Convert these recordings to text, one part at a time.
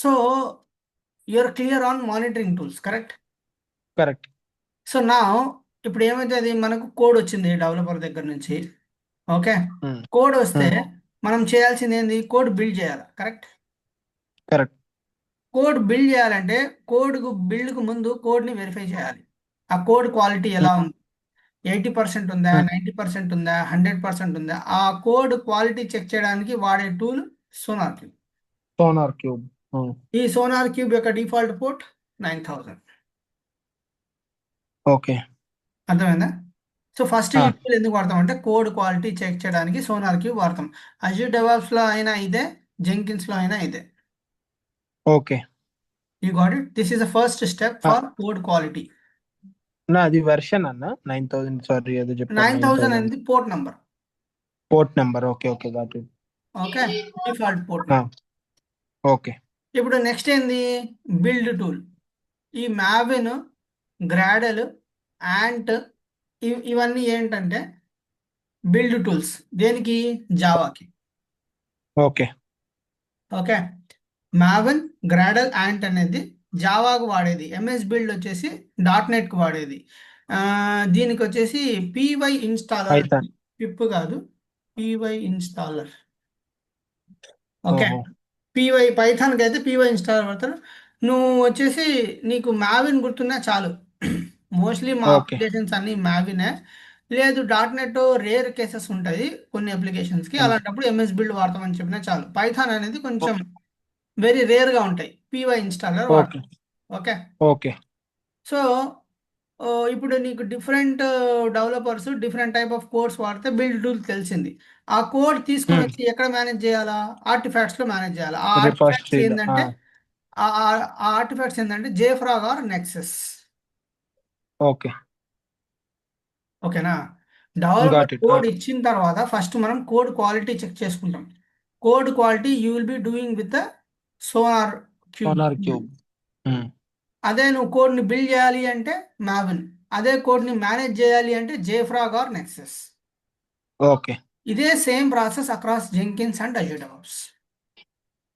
So you're clear on monitoring tools, correct? Correct. So నా ఇప్పుడు ఏమైతుంది, మనకు కోడ్ వచ్చింది డెవలపర్ దగ్గర నుంచి. ఓకే, కోడ్ వస్తే మనం చేయాల్సింది ఏంది? కోడ్ బిల్డ్ చేయాలి, కరెక్ట్? కరెక్ట్. కోడ్ బిల్డ్ చేయాలంటే బిల్డ్కు ముందు కోడ్ని వెరిఫై చేయాలి. ఆ కోడ్ క్వాలిటీ ఎలా ఉంది, 80% ఉందా, 90% ఉందా, 100% ఉందా? ఆ కోడ్ క్వాలిటీ చెక్ చేయడానికి వాడే tool sonar cube. Sonar cube. ఈ సోనార్ క్యూబ్ యొక్క డిఫాల్ట్ పోర్ట్ 9000. ఓకే. అర్థమైందా? సో ఫస్ట్ ఈ టూల్ ఎందుకు వాడతాం అంటే కోడ్ క్వాలిటీ చెక్ చేయడానికి సోనార్ క్యూబ్ వాడతాం. అజ్యూర్ డెవాప్స్ లో అయినా ఇదే, జెంకిన్స్ లో అయినా ఇదే. Okay. You got it. This is the first step for code quality. అది వెర్షన్ అన్న 9000, సారీ ఏదో చెప్పారు 9000 9000 అనేది port number. Port number. Okay okay, got it. Okay, default port number. Okay. ఇప్పుడు నెక్స్ట్ ఏంది? Build tool. ఈ మ్యావిన్, గ్రాడెల్, యాంట్, ఇవన్నీ ఏంటంటే బిల్డ్ టూల్స్. దేనికి? జావాకి. Okay. Okay, Maven, Gradle, Ant అనేది జావాకు వాడేది. ఎంఎస్ బిల్డ్ వచ్చేసి .NETకి వాడేది. దీనికి వచ్చేసి పీవై ఇన్స్టాలర్, పైథాన్. పిప్ కాదు, పీవై ఇన్స్టాలర్. ఓకే, ఓహో. పైథాన్కి అయితే పీవై ఇన్స్టాలర్ పడతారు. నువ్వు వచ్చేసి నీకు మావిన్ గుర్తున్నా చాలు. మోస్ట్లీ మా ఓకే. అప్లికేషన్స్ అన్ని మావినే. లేదు, .NET రేర్ కేసెస్ ఉంటాయి కొన్ని అప్లికేషన్స్కి, అలాంటప్పుడు ఎంఎస్ బిల్డ్ వాడతామని చెప్పినా చాలు. పైథాన్ అనేది కొంచెం వెరీ రేర్గా ఉంటాయి, పీవై ఇన్స్టాలర్ ఓకే. వాడతాం. Okay, okay. సో ఇప్పుడు నీకు different developers different type of codes వాడితే బిల్డ్ టూల్ తెలిసింది. ఆ కోడ్ తీసుకొని వచ్చి ఎక్కడ మేనేజ్ చేయాలా? ఆర్టిఫాక్ట్స్లో మేనేజ్ చేయాలి. ఆ ఆర్టిఫాక్ట్స్ రిపాజిటరీలో. ఏంటంటే జేఫ్రాగ్ ఆర్ నెక్సస్. ఓకే. ఓకేనా? Developer got it. కోడ్ ఇచ్చిన తర్వాత ఫస్ట్ మనం కోడ్ క్వాలిటీ చెక్ చేసుకుంటాం. Code quality you will be doing with sonar cube. Sonar cube. అదే నువ్వు కోడ్ని బిల్డ్ చేయాలి అంటే మావిన్. అదే కోడ్ని మేనేజ్ చేయాలి అంటే జేఫ్రాగ్ ఆర్ నెక్సస్. ఓకే. ఇదే same process across Jenkins and Azure DevOps.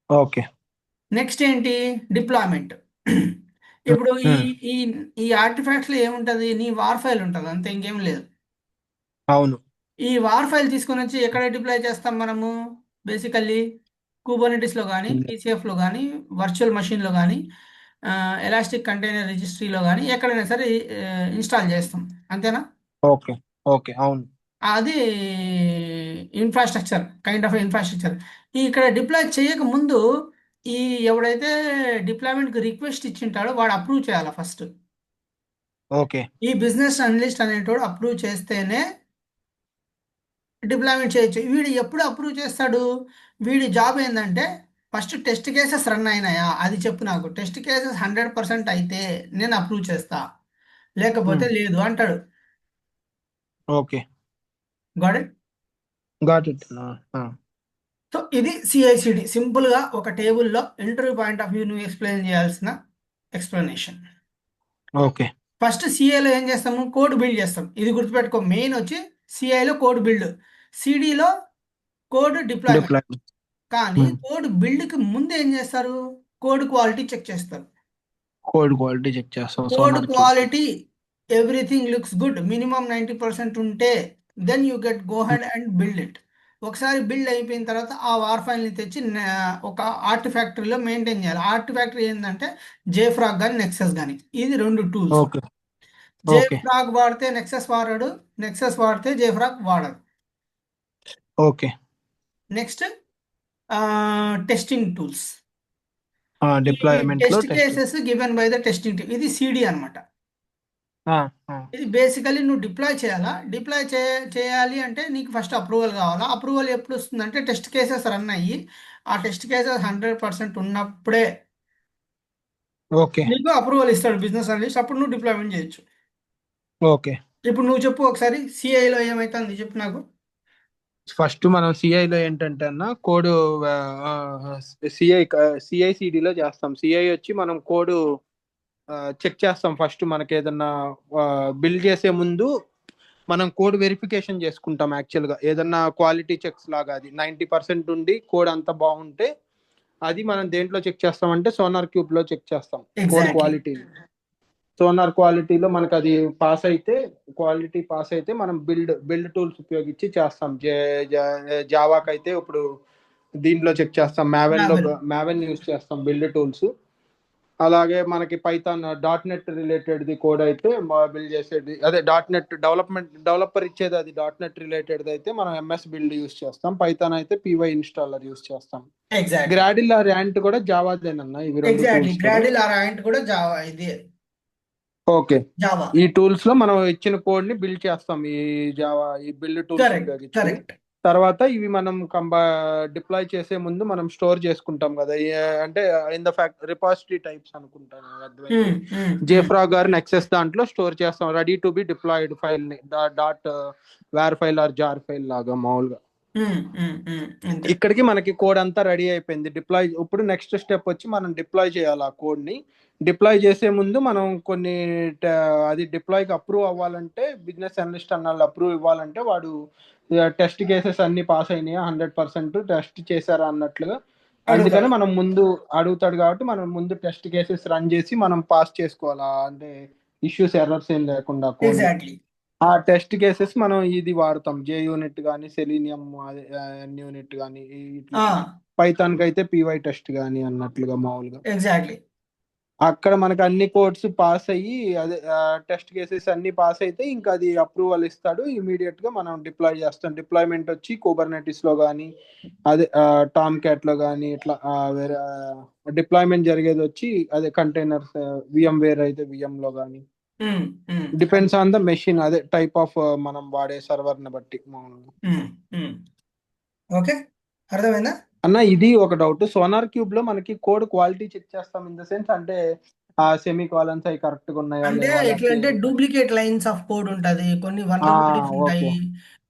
Okay. Next ఏంటి? డిప్లాయ్మెంట్. ఇప్పుడు ఈ ఈ ఈ ఆర్టిఫాక్ట్స్లో ఏముంటుంది? నీ వార్ ఫైల్ ఉంటుంది, అంతే, ఇంకేం లేదు. అవును. ఈ వార్ ఫైల్ తీసుకొని వచ్చి ఎక్కడ డిప్లాయ్ చేస్తాం మనము? బేసికల్లీ కుబర్నెటిస్లో కానీ, పీసీఎఫ్లో కానీ, వర్చువల్ మెషిన్లో కానీ, ఎలాస్టిక్ కంటైనర్ రిజిస్ట్రీలో కానీ ఎక్కడైనా సరే ఇన్స్టాల్ చేస్తాం, అంతేనా? ఓకే. ఓకే. అవును. అది ఇన్ఫ్రాస్ట్రక్చర్, కైండ్ ఆఫ్ ఇన్ఫ్రాస్ట్రక్చర్. ఇక్కడ డిప్లాయ్ చేయక ముందు ఈ ఎవడైతే డిప్లాయ్మెంట్కి రిక్వెస్ట్ ఇచ్చింటాడో వాడు అప్రూవ్ చేయాలి ఫస్ట్. ఓకే. ఈ బిజినెస్ అనలిస్ట్ అనేటోడు అప్రూవ్ చేస్తేనే డిప్లాయ్మెంట్ చేయొచ్చు. వీడు ఎప్పుడు అప్రూవ్ చేస్తాడు? వీడి జాబ్ ఏంటంటే ఫస్ట్ టెస్ట్ కేసెస్ రన్ అయినాయా అది చెప్పు నాకు. టెస్ట్ కేసెస్ 100% అయితే నేను అప్రూవ్ చేస్తా, లేకపోతే లేదు అంటాడు. Okay. Got it? Got it. So ఇది సిఐసిడి, సింపుల్గా ఒక టేబుల్లో ఇంటర్వ్యూ పాయింట్ ఆఫ్ వ్యూ నువ్వు ఎక్స్ప్లెయిన్ చేయాల్సిన ఎక్స్ప్లెనేషన్. ఓకే. ఫస్ట్ సిఐలో ఏం చేస్తాము? కోడ్ బిల్డ్ చేస్తాం. ఇది గుర్తుపెట్టుకో, మెయిన్ వచ్చి సిఐలో కోడ్ బిల్డ్, సిడిలో కోడ్ డిప్లాయ్మెంట్. డిప్లాయ్మెంట్. కానీ కోడ్ బిల్డ్కి ముందు ఏం చేస్తారు? కోడ్ క్వాలిటీ చెక్ చేస్తారు. కోడ్ క్వాలిటీ చెక్ చేస్తాం code SonarQube. Quality everything looks good, minimum 90% ఉంటే then you get go head and build it. ఒకసారి బిల్డ్ అయిపోయిన తర్వాత ఆ వార్ ఫైల్ని తెచ్చి ఒక ఆర్ట్ ఫ్యాక్టరీలో మెయింటైన్ చేయాలి. ఆర్ట్ ఫ్యాక్టరీ ఏంటంటే జేఫ్రాగ్ కానీ నెక్సస్ కానీ, ఇది రెండు టూల్స్. ఓకే. ఓకే. జేఫ్రాగ్ వాడితే నెక్సస్ వాడడు, నెక్సస్ వాడితే జేఫ్రాగ్ వాడదు. ఓకే. Next testing tools. ఈ డిప్లాయ్మెంట్ లో test testing. Cases given by the testing team, ఇది సిడి అనమాట. ఇది బేసికలీ నువ్వు డిప్లాయ్ చేయాలా? చేయాలి అంటే నీకు ఫస్ట్ అప్రూవల్ కావాలా? అప్రూవల్ ఎప్పుడు వస్తుందంటే టెస్ట్ కేసెస్ రన్ అయ్యి ఆ టెస్ట్ కేసెస్ 100% ఉన్నప్పుడే ఓకే. నీకు అప్రూవల్ ఇస్తాడు బిజినెస్ అనలిస్ట్, అప్పుడు నువ్వు డిప్లాయ్మెంట్ చేయొచ్చు. ఓకే. ఇప్పుడు నువ్వు చెప్పు ఒకసారి, సిఐలో ఏమైతుంది చెప్పు నాకు. ఫస్ట్ మనం సిఐలో ఏంటంటే అన్న కోడ్ సిఐ సిఐసిడిలో చేస్తాం. సిఐ వచ్చి మనం కోడ్ చెక్ చేస్తాం. ఫస్ట్ మనకి ఏదన్నా బిల్డ్ చేసే ముందు మనం కోడ్ వెరిఫికేషన్ చేసుకుంటాం. యాక్చువల్గా ఏదన్నా క్వాలిటీ చెక్స్ లాగా అది 90% ఉండి కోడ్ అంతా బాగుంటే అది మనం దేంట్లో చెక్ చేస్తామంటే సోనార్ క్యూబ్ లో చెక్ చేస్తాం కోడ్ ఎగ్జాక్ట్లీ. క్వాలిటీ. సోనార్ క్వాలిటీలో మనకు అది పాస్ అయితే, క్వాలిటీ పాస్ అయితే మనం బిల్డ్ టూల్స్ ఉపయోగించి చేస్తాం. జావాకి అయితే ఇప్పుడు దీంట్లో చెక్ చేస్తాం, మావెన్. మ్యావెన్ యూస్ చేస్తాం బిల్డ్ టూల్స్. అలాగే మనకి పైథాన్ డాట్ నెట్ రిలేటెడ్ది కోడ్ అయితే బిల్డ్ చేసేది, అదే డాట్ నెట్ డెవలపర్ ఇచ్చేది అది డాట్ నెట్ రిలేటెడ్ అయితే మనం ఎంఎస్ బిల్డ్ యూస్ చేస్తాం. పైథాన్ అయితే పీవై ఇన్స్టాలర్ యూస్ చేస్తాం. ఎగ్జాక్ట్లీ. గ్రాడిల్ ఆర్ యాంట్ కూడా జావాదేనన్నా ఇవి రెండు ఎగ్జాక్ట్లీ, టూల్స్ కూడా. గ్రాడిల్ ఆర్ ఆయింట్ కూడా జావా, ఇది ఓకే. జావా. ఈ టూల్స్ లో మనం ఇచ్చిన కోడ్ ని బిల్డ్ చేస్తాం ఈ జావా ఈ బిల్డ్ టూల్స్ కరెక్ట్, ఉపయోగించుకుని. కరెక్ట్. తర్వాత ఇవి మనం డిప్లాయ్ చేసే ముందు మనం స్టోర్ చేసుకుంటాం కదా, అంటే in artifact repository types అనుకుంటాను అర్థమైంది. జేఫ్రాగ్ గారు నెక్సెస్ దాంట్లో స్టోర్ చేస్తాం ready to be deployed file ని, dot war file or jar file లాగా మామూలుగా. ఇక్కడికి మనకి కోడ్ అంతా రెడీ అయిపోయింది. ఇప్పుడు నెక్స్ట్ స్టెప్ వచ్చి మనం డిప్లాయ్ చేయాలి ఆ కోడ్ ని. డిప్లాయ్ చేసే ముందు మనం కొన్ని అది డిప్లాయ్కి అప్రూవ్ అవ్వాలంటే, బిజినెస్ అనలిస్ట్ అన్న అప్రూవ్ ఇవ్వాలంటే వాడు టెస్ట్ కేసెస్ అన్ని పాస్ అయినాయా, 100% టెస్ట్ చేశారా అన్నట్లుగా. అందుకని మనం ముందు అడుగుతాడు కాబట్టి మనం ముందు టెస్ట్ కేసెస్ రన్ చేసి మనం పాస్ చేసుకోవాలా, అంటే ఇష్యూస్ ఎర్రర్స్ ఏం లేకుండా కోడ్. ఎగ్జాక్ట్లీ. ఆ టెస్ట్ కేసెస్ మనం ఇది వాడతాం, జే యూనిట్ కానీ సెలీనియం యూనిట్ కానీ, పైథాన్ కి అయితే పీవై టెస్ట్ కానీ అన్నట్లుగా మామూలుగా. ఎగ్జాక్ట్లీ. అక్కడ మనకి అన్ని కోడ్స్ పాస్ అయ్యి, అదే టెస్ట్ కేసెస్ అన్ని పాస్ అయితే ఇంకా అది అప్రూవల్ ఇస్తాడు. ఇమీడియట్ గా మనం డిప్లాయ్ చేస్తాం. డిప్లాయ్మెంట్ వచ్చి కుబర్నెటిస్ లో కానీ, అదే టామ్ క్యాట్ లో కానీ, ఇట్లా వేరే డిప్లాయ్మెంట్ జరిగేది వచ్చి అదే కంటైనర్స్ విఎం వేర్ అయితే విఎం లో కానీ, డిపెండ్స్ ఆన్ ద మెషిన్, అదే టైప్ ఆఫ్ మనం వాడే సర్వర్ ని బట్టి. ఓకే, అర్థమైందా అన్న? ఇది ఒక డౌట్, సోనార్ క్యూబ్ లో మనకి కోడ్ క్వాలిటీ చెక్ చేస్తాం ఇన్ ద సెన్స్ అంటే ఆ సెమీ కాలన్స్ అవి కరెక్ట్ గా ఉన్నాయా అంటే లేవా, ఎట్లా అంటే లేకపోతే డూప్లికేట్ లైన్స్ ఆఫ్ కోడ్ ఉంటది, కొన్ని వల్నరబిలిటీస్ ఓకే ఉంటాయి,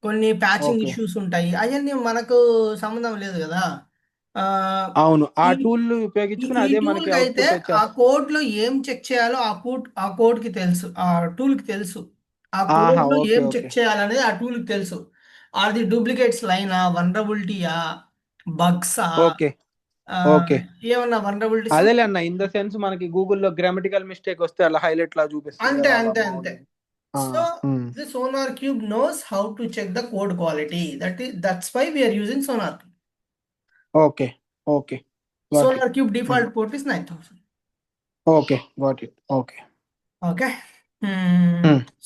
కొన్ని ప్యాచింగ్ ఓకే ఇష్యూస్ ఉంటాయి. అవన్నీ మనకు సంబంధం లేదు కదా. ఆ, అవును, ఆ ఈ టూల్ ఈ ఉపయోగించుకుని ఈ అదే టూల్ మనకి కి అయితే అవుట్పుట్ ఆ వచ్చేస్తుంది. కోడ్ లో ఏం చెక్ చేయాలో ఆ కోడ్ కి తెలుసు, ఆ టూల్ కి తెలుసు. ఆ ఆహా, కోడ్ లో ఓకే ఏం ఓకే చెక్ చేయాలనేది ఆ టూల్ కి తెలుసు. అది డూప్లికేట్స్ లైనా, వల్నరబిలిటీయా, బగ్సా, ఓకే ఓకే. ఏమన్నా వల్నరబిలిటీస్. అదేలే అన్న, ఇన్ ద సెన్స్ మనకి గూగుల్లో గ్రామటికల్ మిస్టేక్ వస్తే అలా హైలైట్ లా చూపిస్తుంది అంతే, కదా, అలా అంతే, అంతే. మామూలుగా. So the Sonar Cube knows how to check the code quality. That's why we are using Sonar Cube. Okay okay, got Sonar it. Cube default port is 9000. Okay, got it. Okay. Okay.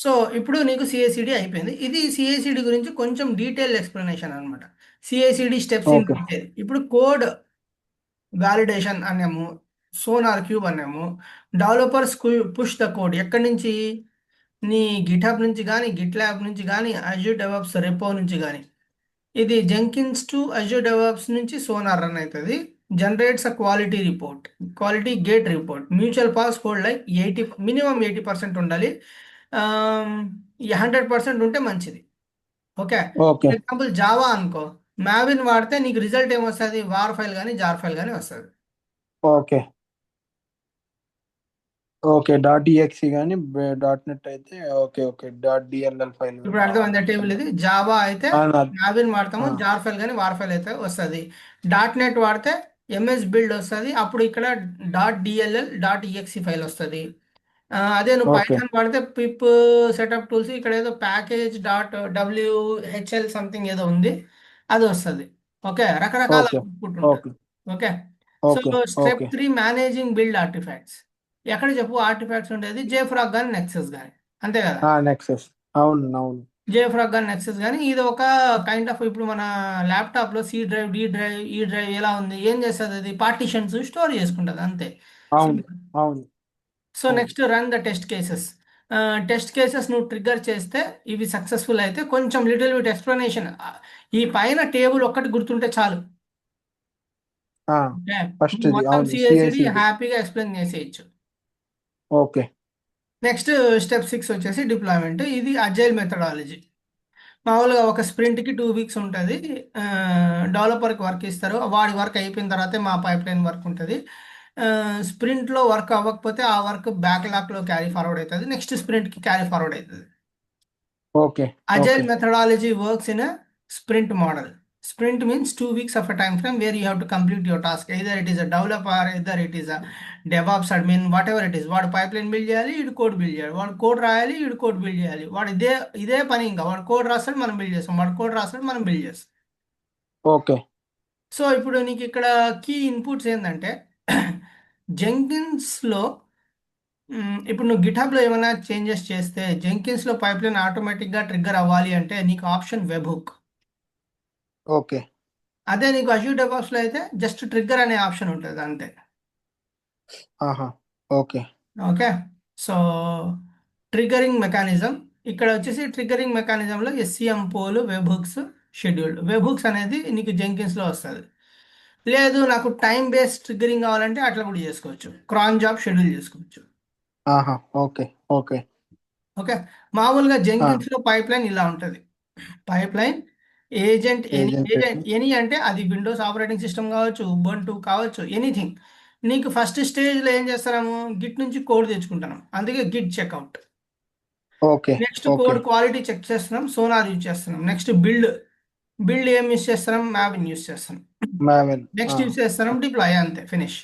So ఇప్పుడు నీకు CICD అయిపోయింది. ఇది CICD గురించి కొంచెం detail explanation అనమాట. CICD steps in okay detail. ఇప్పుడు code validation అన్నాము, sonar cube అన్నాము. డెవలపర్స్ పుష్ ద కోడ్ ఎక్కడి నుంచి? నీ గిట్హబ్ నుంచి కానీ, గిట్ ల్యాబ్ నుంచి కానీ, అజ్యూర్ డెవాప్స్ రెపో నుంచి కానీ. ఇది జెంకిన్స్ టు అజ్యూర్ డెవాప్స్ నుంచి సోనార్ రన్ అవుతుంది. జనరేట్స్ అ quality report, quality gate report. Mutual pass hold like minimum 80% ఉండాలి. 100% ఉంటే మంచిది. ఓకే. ఓకే ఎగ్జాంపుల్ జావా అనుకో, మ్యావిన్ వాడితే నీకు రిజల్ట్ ఏమొస్తుంది? వార్ ఫైల్ కానీ జార్ ఫైల్ కానీ వస్తుంది. Okay okay. డాట్ ఈఎక్సి కానీ డాట్ నెట్ అయితే okay okay, dot DLL file ఇప్పుడు అర్థమైందా టేబుల్ ఇది? జావా అయితే మ్యావిన్ వాడతాము, ఆ, జార్ ఫైల్ కానీ వార్ ఫైల్ అయితే వస్తుంది. డాట్ నెట్ వాడితే ఎంఎస్ బిల్డ్ వస్తుంది, అప్పుడు ఇక్కడ dot DLL dot exe file వస్తుంది. అదే నువ్వు ఓకే పైథాన్ వాడితే పిప్ సెటప్ టూల్స్, ఇక్కడ ఏదో ప్యాకేజ్ డాట్ డబ్ల్యూహెచ్ఎల్ సంథింగ్ ఏదో ఉంది, అది వస్తుంది. ఓకే, రకరకాల ఓకే అవుట్పుట్ ఉంటుంది. Okay okay. So okay step okay. 3 managing build artefacts. ఎక్కడ చెప్పు ఆర్టిఫాక్ట్స్ ఉండేది? జేఫ్రాగ్ కానీ నెక్సెస్ కానీ, అంతే కదా. నెక్సెస్, అవును అవును. జేఫ్రాగ్ కానీ నెక్సెస్ కానీ ఇది ఒక కైండ్ ఆఫ్, ఇప్పుడు మన ల్యాప్టాప్లో సి డ్రైవ్, డి డ్రైవ్, ఈ డ్రైవ్ ఎలా ఉంది, ఏం చేస్తుంది? అది పార్టీషన్స్ స్టోర్ చేసుకుంటుంది, అంతే. అవును అవును సో అవును. Next run the test cases. Test cases నువ్వు ట్రిగ్గర్ చేస్తే ఇవి సక్సెస్ఫుల్ అయితే కొంచెం లిటిల్ బిట్ ఎక్స్ప్లెనేషన్. ఈ పైన టేబుల్ ఒక్కటి గుర్తుంటే చాలు. ఓకే, ఫస్ట్ ఇది మొత్తం అవును, సిఐసిడి సిఐసిడి. హ్యాపీగా ఎక్స్ప్లెయిన్ చేసేయచ్చు. ఓకే నెక్స్ట్ స్టెప్ 6 వచ్చేసి డిప్లాయ్మెంట్. ఇది అజైల్ మెథడాలజీ. మామూలుగా ఒక స్ప్రింట్కి 2 వీక్స్ ఉంటుంది. డెవలపర్కి వర్క్ ఇస్తారు, వాడి వర్క్ అయిపోయిన తర్వాతే మా పైప్ లైన్ వర్క్ ఉంటుంది. స్ప్రింట్లో వర్క్ అవ్వకపోతే ఆ వర్క్ బ్యాక్లాగ్లో క్యారీ ఫార్వర్డ్ అవుతుంది, నెక్స్ట్ స్ప్రింట్కి క్యారీ ఫార్వర్డ్ అవుతుంది. Okay agile okay methodology works in sprint model. Sprint means 2 weeks of a time frame where you have to complete your task. Either it is a developer, either it is a DevOps admin, whatever it is. వాడు pipe line build చేయాలి, వీడు code build చేయాలి. వాడు code రాయాలి, వీడు code build చేయాలి. వాడు ఇదే పని. ఇంకా వాడు కోడ్ రాస్తాడు, మనం బిల్డ్ చేస్తాం. వాడు కోడ్ రాస్తాడు, మనం బిల్డ్ చేస్తాం. ఓకే. సో ఇప్పుడు నీకు ఇక్కడ కీ ఇన్పుట్స్ ఏంటంటే జెంకిన్స్లో ఇప్పుడు నువ్వు గిటాబ్లో ఏమైనా చేంజెస్ చేస్తే జెంకిన్స్లో పైప్ లైన్ ఆటోమేటిక్గా ట్రిగ్గర్ అవ్వాలి అంటే నీకు ఆప్షన్ వెబ్ హుక్. ఓకే. అదే నీకు అజ్యూర్ డెవాప్స్లో అయితే జస్ట్ ట్రిగ్గర్ అనే ఆప్షన్ ఉంటుంది అంతే. ఆహా. Okay. Okay. So triggering mechanism ఇక్కడ వచ్చేసి ట్రిగ్గరింగ్ మెకానిజంలో SCM poll, web hooks, scheduled. Web hooks అనేది నీకు జెంకిన్స్లో వస్తుంది. లేదు నాకు టైం బేస్డ్ ట్రిగ్గరింగ్ కావాలంటే అట్లా కూడా చేసుకోవచ్చు. క్రాన్ జాబ్ షెడ్యూల్ చేసుకోవచ్చు. ఆహా. ఓకే. ఓకే. ఓకే. మామూలుగా జెంకిన్స్లో పైప్ లైన్ ఇలా ఉంటుంది. పైప్ లైన్ ఏజెంట్ ఎనీ అంటే అది విండోస్ ఆపరేటింగ్ సిస్టమ్ కావచ్చు, ఉబుంటు కావచ్చు, ఎనీథింగ్. నీకు ఫస్ట్ స్టేజ్లో ఏం చేస్తున్నాము, గిట్ నుంచి కోడ్ తెచ్చుకుంటున్నాం, అందుకే Git checkout. Okay. Next code quality check చేస్తున్నాం, సోనార్ యూజ్ చేస్తున్నాం. నెక్స్ట్ బిల్డ్ ఏం యూజ్ చేస్తున్నాం, మ్యావిన్ యూజ్ చేస్తున్నాం. నెక్స్ట్ యూజ్ చేస్తున్నాం డిప్లాయ్, అంతే ఫినిష్.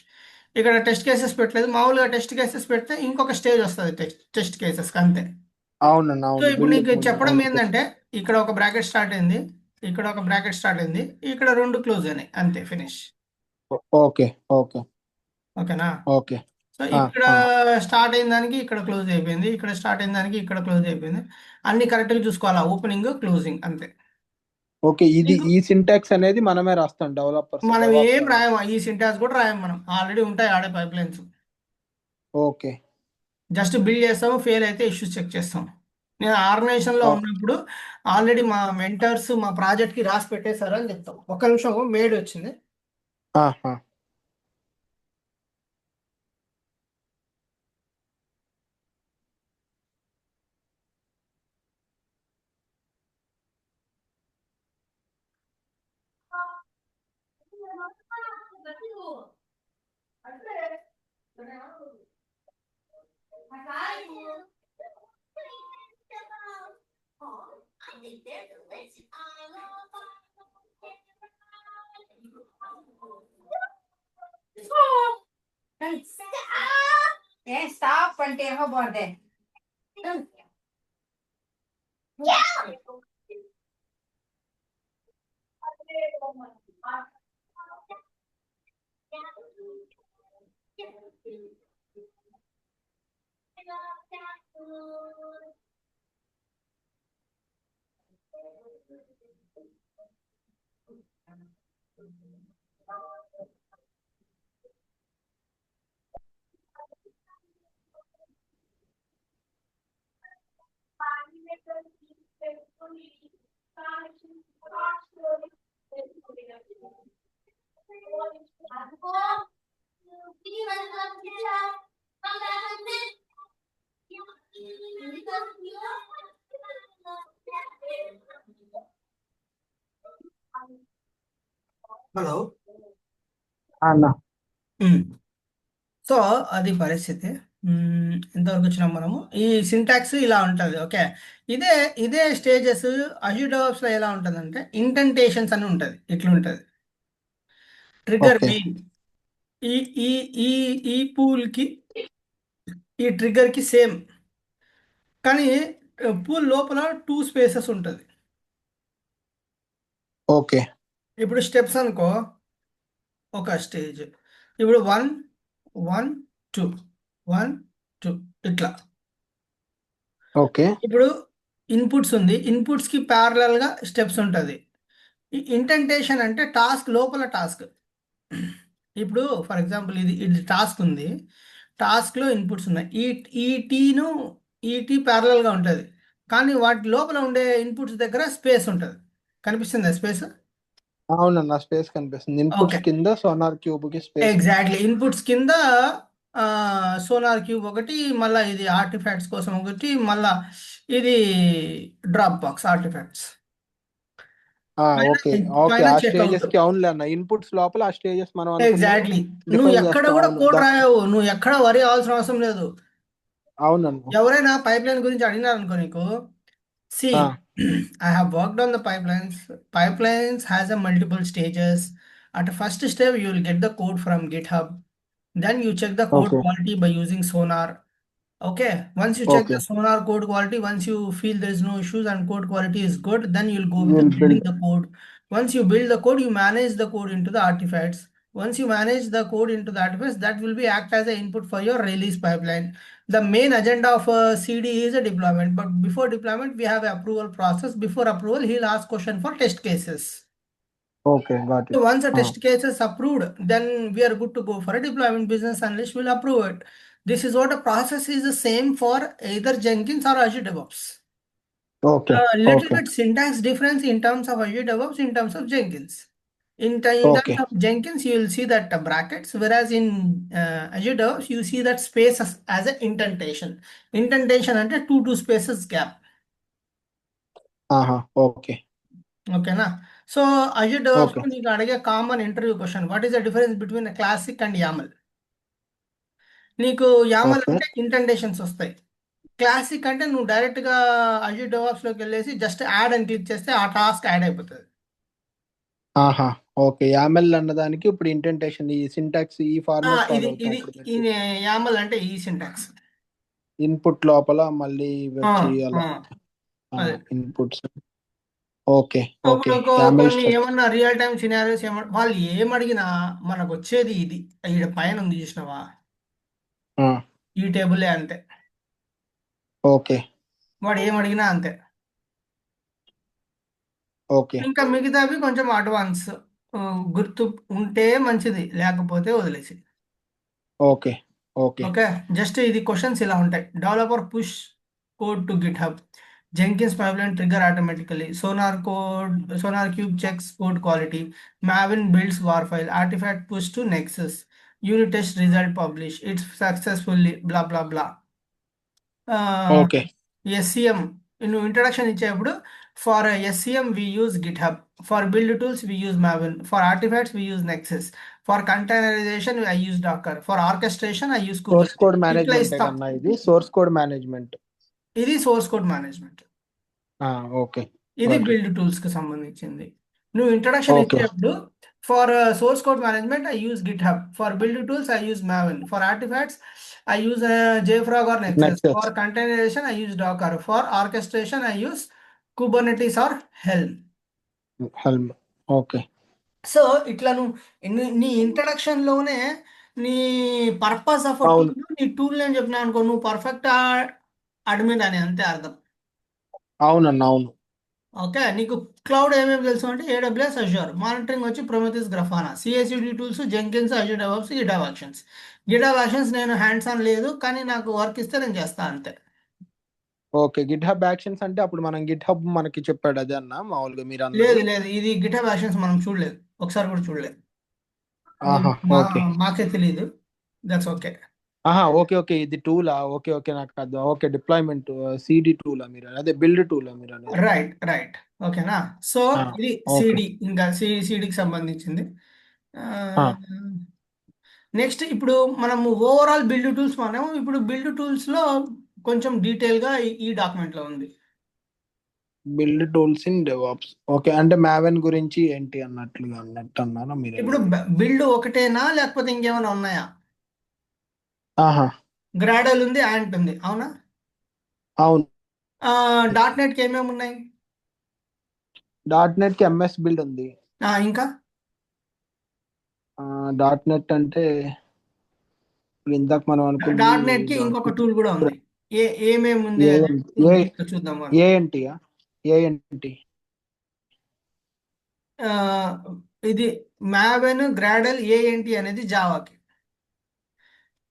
ఇక్కడ టెస్ట్ కేసెస్ పెట్టలేదు. మామూలుగా టెస్ట్ కేసెస్ పెడితే ఇంకొక స్టేజ్ వస్తుంది టెస్ట్ కేసెస్ అంతే. సో ఇప్పుడు నీకు చెప్పడం ఏంటంటే ఇక్కడ ఒక బ్రాకెట్ స్టార్ట్ అయింది, ఇక్కడ ఒక బ్రాకెట్ స్టార్ట్ అయింది, ఇక్కడ 2 క్లోజ్ అయినాయి, అంతే ఫినిష్. ఓకే. ఓకే. ఓకేనా? ఓకే. సో ఇక్కడ స్టార్ట్ అయిన దానికి ఇక్కడ క్లోజ్ అయిపోయింది, ఇక్కడ స్టార్ట్ అయిన దానికి ఇక్కడ క్లోజ్ అయిపోయింది. అన్ని కరెక్ట్గా చూసుకోవాలా, ఓపెనింగ్ క్లోజింగ్ అంతే. ఓకే. ఇది ఈ సింటాక్స్ అనేది మనమే రాస్తాం డెవలపర్స్. మనం ఏం రాయం, ఈ సింటాక్స్ కూడా రాయం, మనం ఆల్రెడీ ఉంటాయి ఆడే pipe lines. Okay. Just build చేస్తాము, ఫెయిల్ అయితే ఇష్యూస్ చెక్ చేస్తాం. నేను ఆర్గనైజేషన్లో ఉన్నప్పుడు ఆల్రెడీ మా మెంటర్స్ మా ప్రాజెక్ట్కి రాసి పెట్టేశారు అని చెప్తాం. ఒక్క నిమిషం, మేడ్ వచ్చింది. Stop and take a body. Hello అన్న. సో అది పరిస్థితి. ఎంతవరకు వచ్చినాం మనము, ఈ సింటాక్స్ ఇలా ఉంటుంది. ఓకే. ఇదే ఇదే స్టేజెస్ అజ్యూర్ డెవాప్స్లో ఎలా ఉంటుందంటే ఇంటెంటేషన్స్ అని ఉంటుంది, ఇట్లా ఉంటుంది. ట్రిగ్గర్ మెయిన్ ఈ ఈ ఈ ఈ పూల్కి ఈ ట్రిగ్గర్కి సేమ్, కానీ పూల్ లోపల 2 స్పేసెస్ ఉంటుంది. ఓకే. ఇప్పుడు స్టెప్స్ అనుకో, ఒక స్టేజ్ ఇప్పుడు 1 1 2 1 2 ఇట్లా. ఓకే. ఇప్పుడు ఇన్పుట్స్ ఉంది, ఇన్పుట్స్కి ప్యారలల్గా స్టెప్స్ ఉంటుంది. ఇంటెంటేషన్ అంటే టాస్క్ లోపల టాస్క్. ఇప్పుడు ఫర్ ఎగ్జాంపుల్ ఇది టాస్క్ ఉంది, టాస్క్లో ఇన్పుట్స్ ఉన్నాయి. ఈ టీ ప్యారలల్గా ఉంటుంది, కానీ వాటి లోపల ఉండే ఇన్పుట్స్ దగ్గర స్పేస్ ఉంటుంది. కనిపిస్తుందా స్పేస్? అవునన్న, స్పేస్ కనిపిస్తుంది. ఇన్పుట్స్ కింద సోనార్ క్యూబ్ కి స్పేస్. ఎగ్జాక్ట్లీ, ఇన్పుట్స్ కింద సోనార్ క్యూబ్ ఒకటి, మళ్ళీ ఇది ఆర్టిఫాక్ట్స్ కోసం ఒకటి, మళ్ళా ఇది drop box artefacts. Okay. Okay. ఆ స్టేజెస్ కి అవునులే అన్న, ఇన్పుట్స్ లోపల ఆ స్టేజెస్ మనం ఎగ్జాక్ట్లీ. నువ్వు ఎక్కడ కూడా కోడ్ రాయవు, నువ్వు ఎక్కడ వరి అవ్వాల్సిన అవసరం లేదు. అవునన్న. ఎవరైనా పైప్ లైన్ గురించి అడిగినారు అనుకో నీకు, See, ఆ, I have worked on the pipelines. Pipelines has a multiple stages. At the first step, you will get the code from GitHub. Then you check the code okay quality by using Sonar. Okay, once you check okay the Sonar code quality, once you feel there is no issues and code quality is good, then you'll go with the will building build. the code. Once you build the code, you manage the code into the artifacts. Once you manage the code into the artifacts, that will be act as an input for your release pipeline. The main agenda of a CD is a deployment, but before deployment, we have an approval process. Before approval, he'll ask question for test cases. Okay got So it. once a test case is approved, then we are good to go for a deployment. Business analyst will approve it. This is what a process is the same for either Jenkins or Azure DevOps. Okay Little okay bit syntax difference in terms of Azure DevOps, in terms of Jenkins. In okay terms of Jenkins, you will see that brackets, whereas in Azure DevOps, you see that space as an indentation. Indentation అంటే two spaces gap. ఆహా, okay ఓకేనా? So Azure DevOps okay లో నీకు అడిగే common interview question, what is the difference between classic and YAML? నీకు YAML okay అంటే ఇంటెంటేషన్స్ వస్తాయి. Classic అంటే నువ్వు డైరెక్ట్ గా Azure DevOps లోకి వెళ్ళేసి జస్ట్ యాడ్ అని క్లిక్ చేస్తే ఆ టాస్క్ యాడ్ అయిపోతుంది. ఆహా, ఓకే. యామెల్ అన్నదానికి ఇప్పుడు ఇంటెంటేషన్ ఈ సింటాక్స్ ఈ ఫార్మాట్ ఇది ఫాలో అవుతాం ఇది ఇప్పుడు ఈ మీరు యామల్ అంటే ఈ సింటాక్స్. ఇన్పుట్ లోపల మళ్ళీ వచ్చి అలా అదే. ఇన్పుట్స్. Okay so okay. ఇప్పుడు యామెల్ కొన్ని స్ట్రక్చర్. ఏమన్నా రియల్ టైమ్ సినారియోస్ వాళ్ళు ఏమడిగినా మనకు వచ్చేది ఇది. ఈడ పైన ఉంది చూసినావా, ఈ టేబులే అంతే. ఓకే వాడు ఏమడిగినా అంతే. ఓకే ఇంకా మిగతావి కొంచెం అడ్వాన్స్, గుర్తు ఉంటే మంచిది, లేకపోతే వదిలేసి. ఓకే ఓకే ఓకే, జస్ట్ ఇది క్వశ్చన్స్ ఇలా ఉంటాయి. Developer push code to GitHub, Jenkins pipeline trigger automatically, SonarQube checks code quality, Maven builds వార్ file, artifact push to Nexus, unit test result publish it's successfully blah blah blah. Okay SCM నువ్వు introduction ఇచ్చేప్పుడు, for SCM we use GitHub, for build tools we use Maven, for artifacts we use Nexus, for containerization I use Docker, for orchestration I use source Kubernetes. Code ఇట్లా management ఇస్తాం. కన్నా ఇది source code management. ఇది source code management, okay ఇది got it. Build tools కి సంబంధించింది. నువ్వు introduction okay ఇచ్చేటప్పుడు, for source code management I use GitHub, for build tools I use Maven, for artifacts I use JFrog or Nexus, Nexus for containerization I use Docker, for orchestration I use Kubernetes or Helm. Helm. Okay so ఇట్లా నువ్వు నీ introduction లోనే నీ purpose of tool, అవును నీ tool నేను చెప్పినా అనుకో, నువ్వు పర్ఫెక్ట్ అడ్మిన్ అని అంతే అర్థం. అవునన్నా అవును. ఓకే, నీకు క్లౌడ్ ఏమేమి తెలుసు అంటే AWS, అజూర్, మానిటరింగ్ వచ్చి ప్రొమెథిస్, గ్రఫానా, CI/CD tools Jenkins, Azure DevOps, GitHub actions. GitHub actions నేను హ్యాండ్స్ ఆన్ లేదు, కానీ నాకు వర్క్ ఇస్తే నేను చేస్తా అంతే. ఓకే. గిట్ హబ్ యాక్షన్స్ అంటే అప్పుడు మనం గిట్ హబ్ మనకి చెప్పాడు అదే అన్న మామూలుగా మీరు లేదు అన్నది. లేదు, ఇది గిటాబ్ యాక్షన్స్ మనం చూడలేదు, ఒకసారి కూడా చూడలేదు. ఆహా, ఓకే. మాకే తెలియదు. That's okay. ఆహా, ఓకే ఓకే. ఇది టూలా? ఓకే ఓకే, నాకు అర్థం. ఓకే, డిప్లాయ్మెంట్ సిడి టూలా మీరు అదే బిల్డ్ టూలా మీరు అనేది? Right right. ఓకేనా? సో ఆ, ఇది ఓకే. సిడి, ఇంకా సిడికి సంబంధించింది. ఆ, నెక్స్ట్ ఇప్పుడు మనము ఓవరాల్ బిల్డ్ టూల్స్, మనం ఇప్పుడు బిల్డ్ టూల్స్ లో కొంచెం డీటెయిల్ గా ఈ డాక్యుమెంట్ లో ఉంది. Build tools in DevOps. Okay, అంటే మావెన్ గురించి ఏంటి అన్నట్లుగా అన్నట్టు అన్నారా మీరు ఇప్పుడు అనేది? బిల్డ్ ఒకటేనా లేకపోతే ఇంకేమైనా ఉన్నాయా? ఆహా, గ్రాడల్ ఉంది, యాంట్ ఉంది, అవునా? అవును. డాట్ నెట్ కి ఏమేమి ఉన్నాయి? డాట్ నెట్ కి ఎంఎస్ బిల్డ్ ఉంది. ఇంకా డాట్ నెట్ అంటే ఇప్పుడు ఇందాక మనం అనుకుంది డాట్ నెట్ కి ఇంకొక టూల్ కూడా ఉంది. ఏమేమి ఉంది అనేది brief గా చూద్దాం మనం. ఏఎన్టీయా? ఏఎన్టీ. ఆ, ఇది మావెన్, గ్రాడల్, ఏంటి అనేది జావాకి.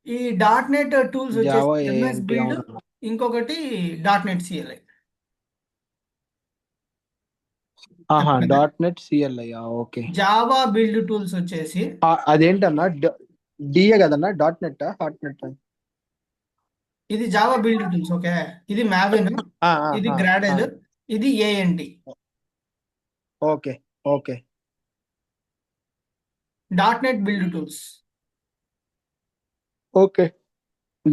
ఈ డాట్ నెట్ టూల్స్ వచ్చేసి జావా ఎంఎస్ ఏఎన్టీ, బిల్డ్, అవును. ఇంకొకటి డాట్ నెట్ సిఎల్ఐ. ఆహా, dot net CLI. Okay. Java build tools వచ్చేసి అదేంటన్నా డిఏ కదన్నా? Dot net, hot net? ఇది జావా బిల్డ్ టూల్స్. ఓకే, ఇది మావెన్, ఇది గ్రాడల్, ఇది ఏంటి. Okay okay dot net build tools. Okay.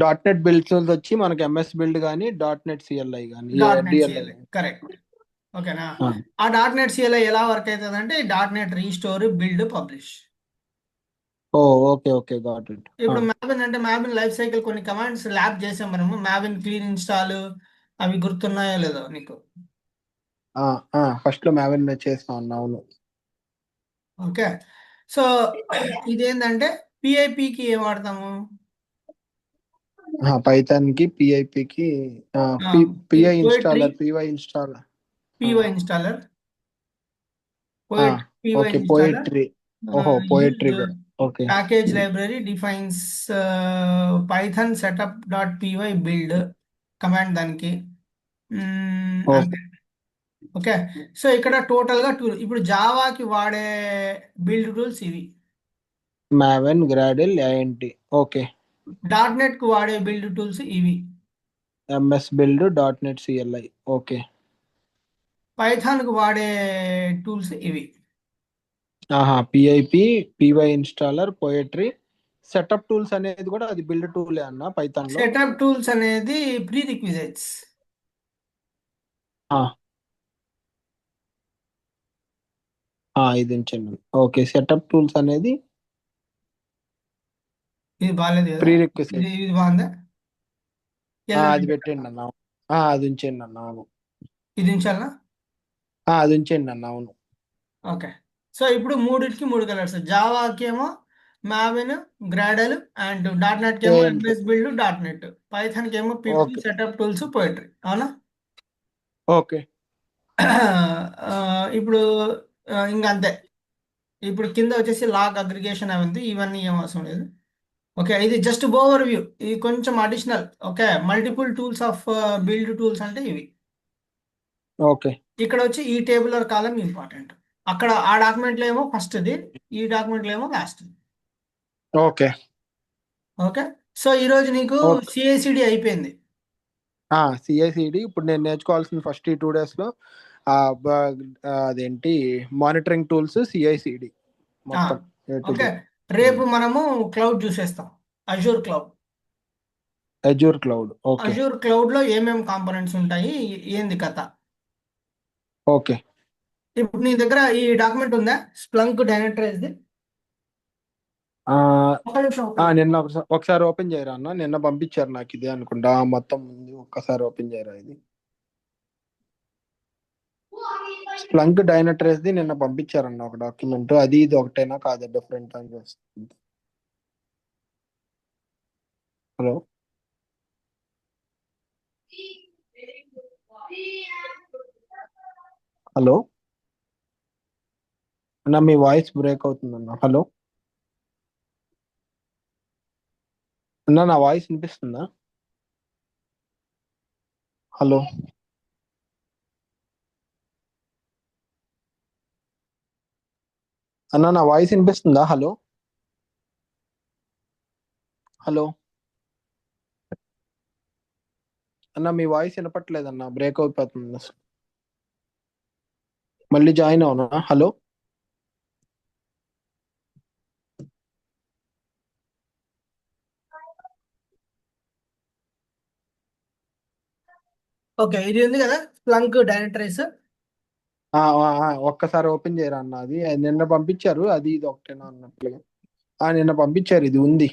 Dot net build tools వచ్చి మనకి ఎంఎస్ బిల్డ్ కానీ డాట్ నెట్ సిఎల్ఐ కానీ dot net DLI CLI correct. ఓకేనా? ఆ డాట్ నెట్ సిఎల్ఐ ఎలా వర్క్ అవుతుంది అంటే dot net restore build publish. Oh okay okay got it. ఇప్పుడు మ్యాబిన్ అంటే మ్యాబిన్ లైఫ్ సైకిల్ కొన్ని కమాండ్స్ ల్యాబ్ చేసాం మనము. మ్యాబిన్ క్లీన్ ఇన్స్టాల్ అవి గుర్తున్నాయో లేదో నీకు? ఫస్ట్ లో మ్యావెన్ చేసాం అన్న, అవును. ఓకే. సో ఇదేంటంటే పిఐపికి ఏం వాడతాము? పైథాన్ కి పిఐపికి PI poetry installer PyInstaller. PyInstaller Py okay installer poetry. ఓహో poetry. Use okay. Package library defines Python setup dot py build command దానికి. అంతే. ఓకే. సో ఇక్కడ టోటల్ గా టూల్. ఇప్పుడు జావాకి వాడే బిల్డ్ టూల్స్ ఇవి. Maven Gradle ANT. Okay. Dot net కు వాడే బిల్డ్ టూల్స్ ఇవి. MSBuild dot net CLI. Okay. Python కు వాడే టూల్స్ ఇవి. PIP PyInstaller poetry setup tools అనేది కూడా అది బిల్డ్ టూలే అన్న పైథాన్ లో. సెటప్ టూల్స్ అనేది ప్రీ రిక్విజైట్స్. ఇది ఉంచండి. ఓకే సెటప్ టూల్స్ అనేది ఇది బాగాలేదు కదా? Pre request. ఇది బాగుందా? అది పెట్టండి అన్న. అది ఉంచండి అన్న, అవును. ఇది ఉంచాలా? అది ఉంచండి అన్న, అవును. ఓకే. సో ఇప్పుడు మూడిటికి మూడు కలర్స్. జావాకి ఏమో మావిన్ గ్రాడల్ అండ్ డాట్ నెట్ కి ఏమో MS build dot net. Python కి ఏమో పిపి సెటప్ టూల్స్ పోయిటరీ. అవునా? ఓకే. ఇప్పుడు ఇంకంతే. ఇప్పుడు కింద వచ్చేసి లాగ్ అగ్రిగేషన్ అవి ఉంది. ఇవన్నీ ఏం అవసరం లేదు. ఓకే. ఇది జస్ట్ ఓవర్ వ్యూ. ఇది కొంచెం additional. Okay. Multiple tools of build tools అంటే ఇవి. ఓకే. ఇక్కడ వచ్చి ఈ టేబులర్ కాలం ఇంపార్టెంట్. అక్కడ ఆ డాక్యుమెంట్ లో ఏమో ఫస్ట్ ది, ఈ డాక్యుమెంట్ లో ఏమో లాస్ట్. ఓకే. ఓకే. సో ఈ రోజు నీకు సిఐసిడి అయిపోయింది. సిఐసిడి ఇప్పుడు నేను నేర్చుకోవాల్సిన ఫస్ట్ ఈ 2 days లో అదేంటి మానిటరింగ్ టూల్స్ సిఐసిడి మొత్తం. ఓకే. రేపు మనము క్లౌడ్ చూసేస్తాం. Azure cloud. Azure cloud. Okay. Azure cloud లో ఏమేం కాంపోనెంట్స్ ఉంటాయి, ఏంది కథ? ఓకే. ఇప్పుడు నీ దగ్గర ఈ డాక్యుమెంట్ ఉందా స్ప్లంక్ డైనట్రైజ్ ది? నిన్న ఒకసారి ఓపెన్ చేయరా అన్న? నిన్న పంపించారు నాకు ఇదే అనుకుంటా. మొత్తం ఉంది, ఒక్కసారి ఓపెన్ చేయరా ఇది? స్ప్లంక్ డైనట్రైజ్ ది నిన్న పంపించారన్న ఒక డాక్యుమెంట్. అది ఇది ఒకటేనా కాదు డిఫరెంట్ అని చేస్తుంది. హలో హలో అన్న మీ వాయిస్ బ్రేక్ అవుతుందన్న. హలో అన్న నా వాయిస్ వినిపిస్తుందా? హలో అన్న నా వాయిస్ వినిపిస్తుందా? హలో హలో అన్న మీ వాయిస్ వినపట్లేదన్న, బ్రేక్ అయిపోతుంది. మళ్ళీ జాయిన్ అవునా? Hello okay. ఇది ఉంది కదా స్ప్లంక్ డైనట్రైజ్. ఒక్కసారి ఓపెన్ చేయరా అన్న. అది నిన్న పంపించారు, అది ఇది ఒకటేనా అన్నట్లుగా. నిన్న పంపించారు, ఇది ఉంది.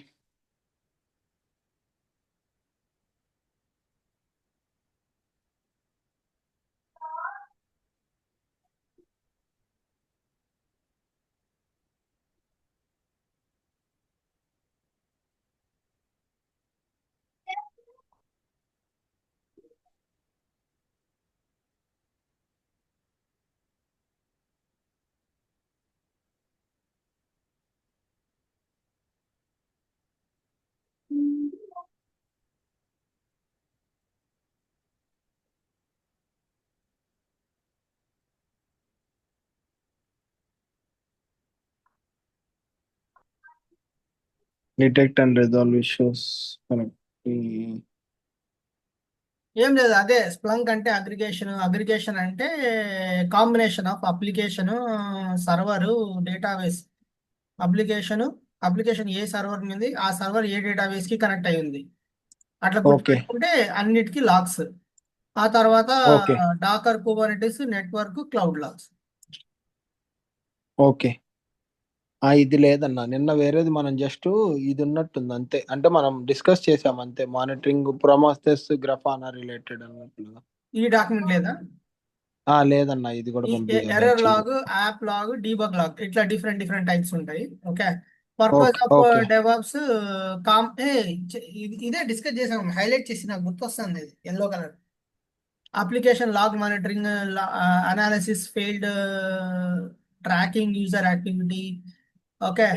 Detect and resolve issues. ఏం లేదు, అదే స్ప్లంక్ అంటే అగ్రిగేషన్. అగ్రిగేషన్ అంటే combination of application, server, database. Application ఏ సర్వర్ ఉంది, ఆ సర్వర్ ఏ డేటాబేస్ కి కనెక్ట్ అయి ఉంది. అట్లా ఓకే గుర్తుపెట్టుకుంటే అన్నిటికీ లాగ్స్. ఆ తర్వాత okay docker kubernetes network cloud logs. Okay. ఇది లేదన్నా, నిన్న వేరేది మనం జస్ట్ ఇది ఉన్నట్టుంది అంతే, అంటే మనం డిస్కస్ చేసాం అంతే, మానిటరింగ్ ప్రొమాస్థెస్ గ్రఫానా రిలేటెడ్ అన్నట్లుగా. ఈ డాక్యుమెంట్ లేదా? లేదన్నా, ఇది కూడా ఈ పంపించాలి ఎర్రర్ యాక్చువల్గా. Log, app log, debug log, ఇట్లా డిఫరెంట్ డిఫరెంట్ టైప్స్ ఉంటాయి. Okay. Purpose okay of okay DevOps com ఇదే డిస్కస్ చేసాం, హైలైట్ చేసి నాకు గుర్తొస్తుంది ఇది yellow colour. Application log monitoring, analysis, failed tracking, user activity. Okay.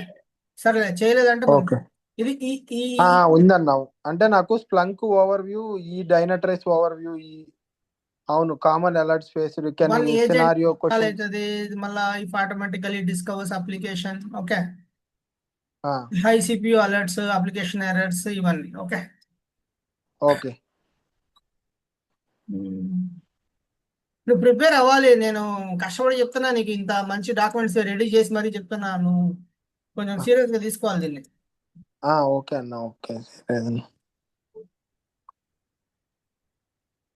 సరే చేయలేదంటే ఓకే. ఇది ఈ ఈ ఉందన్నా, అంటే నాకు స్ప్లంక్ ఓవర్ వ్యూ, ఈ డైనట్రైస్ ఓవర్ వ్యూ, ఈ అవును common alerts faced can one agent scenario questions. అవుతుంది. మళ్ళీ if automatically discovers application. Okay. High CPU alerts, application errors, ఇవన్నీ. ఓకే. ఓకే నువ్వు ప్రిపేర్ అవ్వాలి. నేను కష్టపడి చెప్తున్నా నీకు, ఇంత మంచి డాక్యుమెంట్స్ రెడీ చేసి మరీ చెప్తున్నా. నువ్వు కొంచెం సీరియస్గా తీసుకోవాలి దీన్ని. ఓకే అన్న, ఓకే. లేదన్నా.